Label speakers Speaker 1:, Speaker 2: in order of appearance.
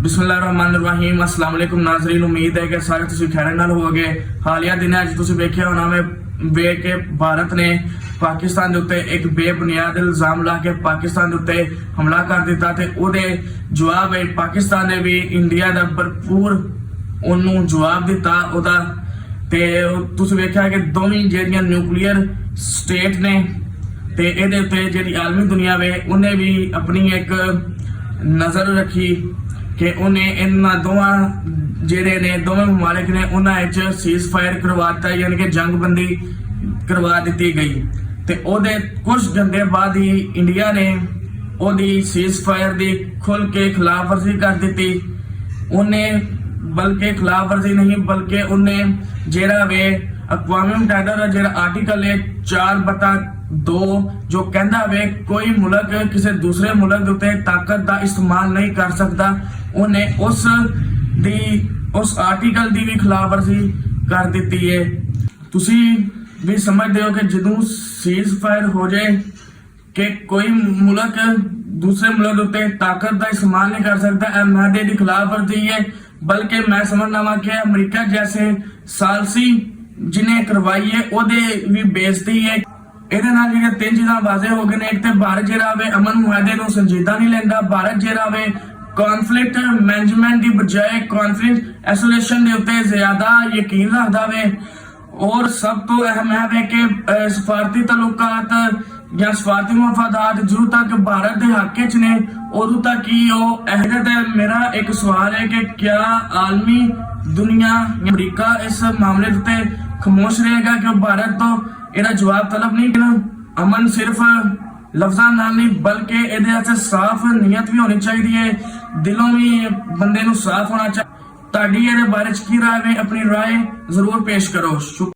Speaker 1: ਬਿਸਮਿਲ੍ਲਾਹਿਰਰਹਿਮਾਨਿਰਰਹੀਮ। अस्सलाम वालेकुम नाज़रीन, उम्मीद है कि सारे तुसी खैर नाल होवोगे। हालिया दिन अज तुसी वेखिया होना वे कि भारत ने पाकिस्तान दे उत्ते एक बेबुनियाद इल्जाम ला के पाकिस्तान दे उत्ते हमला कर दिता ते ओदे जवाब पाकिस्तान ने भी इंडिया दा भरपूर ओनू जवाब दिता ओदा। ते तुसी वेखिया कि दोवें जेहड़ियां न्यूक्लियर स्टेट ने ते इहदे उत्ते जेहड़ी आलमी दुनिया वे उन्हें भी अपनी एक नज़र रखी कि उन्हें इन्हां दोवां जेहड़े ने दोवें ममालिक ने उन्हां विच सीज़ फायर करवाता, यानी कि जंगबंदी करवा दी गई। ते ओदे कुछ घंटे बाद ही इंडिया ने ओदी सीज़ फायर दी खुल के खिलाफ वर्जी कर दी। उन्हें बल्कि खिलाफ वर्जी नहीं बल्कि उन्हें जेहड़ा वे अक़वाम मुत्तहिदा दा जेहड़ा आर्टिकल है 4/2 जो कहता वे कोई मुल्क किसी दूसरे मुल्क दे उत्ते ताकत का इस्तेमाल नहीं कर सकता, उन्हें उस आर्टिकल की भी खिलाफ वर्जी कर दी है। तुसी भी समझते हो कि जदों सीज़ फायर हो जाए कि कोई मुल्क दूसरे मुल्क के उत्ते ताकत का इस्तेमाल नहीं कर सकता, यह माहदे की खिलाफ वर्जी है। बल्कि मैं समझना वा कि अमरीका जैसे सालसी जिन्हें करवाई है ओदे भी बेइज्जती है। ਇਹਦੇ ਨਾਲ ਜਿਹੜੀਆਂ ਤਿੰਨ ਚੀਜ਼ਾਂ ਵਾਜ਼ੇ ਹੋ ਗਏ ਨੇ। ਇੱਕ ਤੇ ਭਾਰਤ ਜਿਹੜਾ ਵੇ ਅਮਨ ਮੁਆਹਦੇ ਨੂੰ ਸੰਜੀਦਾ ਨਹੀਂ ਲੈਂਦਾ। ਭਾਰਤ ਜਿਹੜਾ ਵੇ ਕੌਨਫਲਿਕਟ ਮੈਨੇਜਮੈਂਟ ਦੀ ਬਜਾਏ ਕੌਨਫਲਿਕਟ ਐਸੋਲੇਸ਼ਨ ਦੇ ਉੱਤੇ ਜ਼ਿਆਦਾ ਯਕੀਨ ਰੱਖਦਾ ਵੇ। और सब तो अहम है कि सफारती तल्लुकात या सफारती मफादात जो तक भारत के हक च ने उदों तक ही मेरा एक सवाल है कि क्या आलमी दुनिया अमरीका इस मामले उत्ते खामोश रहेगा कि भारत तो ਇਹਦਾ जवाब तलब नहीं देना। अमन सिर्फ लफ्जां नाल नहीं बल्कि ਇਹਦੇ साफ नीयत भी होनी चाहिए, दिलों भी बंदे नूं साफ होना चाहिए। ਤੁਹਾਡੀ ਇਹਦੇ ਬਾਰੇ ਚ ਕੀ ਰਾਏ ਹੈ? ਆਪਣੀ ਰਾਏ ਜ਼ਰੂਰ ਪੇਸ਼ ਕਰੋ।